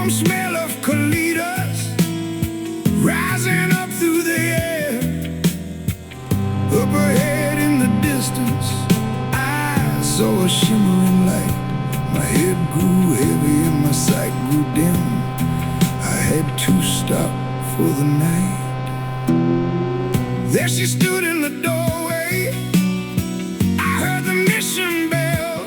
warm smell of colitas rising up through the air. Up ahead in the distance, I saw a shimmering light. My head grew heavy and my sight grew dim. I had to stop for the night. There she stood in the doorway. I heard the mission bell,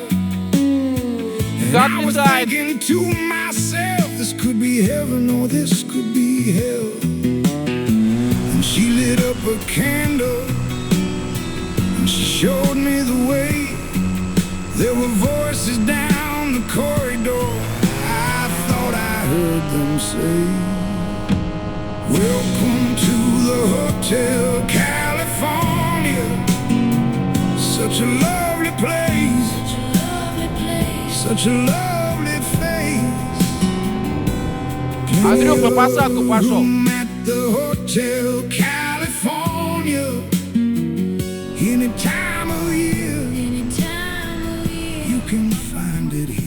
and I was thinking to myself, this could be heaven or this could be hell. And she lit up a candle and she showed me the way. There were voices down the corridor. I thought I heard them say, welcome to the Hotel California. Such a lovely place, such a lovely face. Андрюх, на посадку пошел. Room at the Hotel California. Any time of year, you can find it here.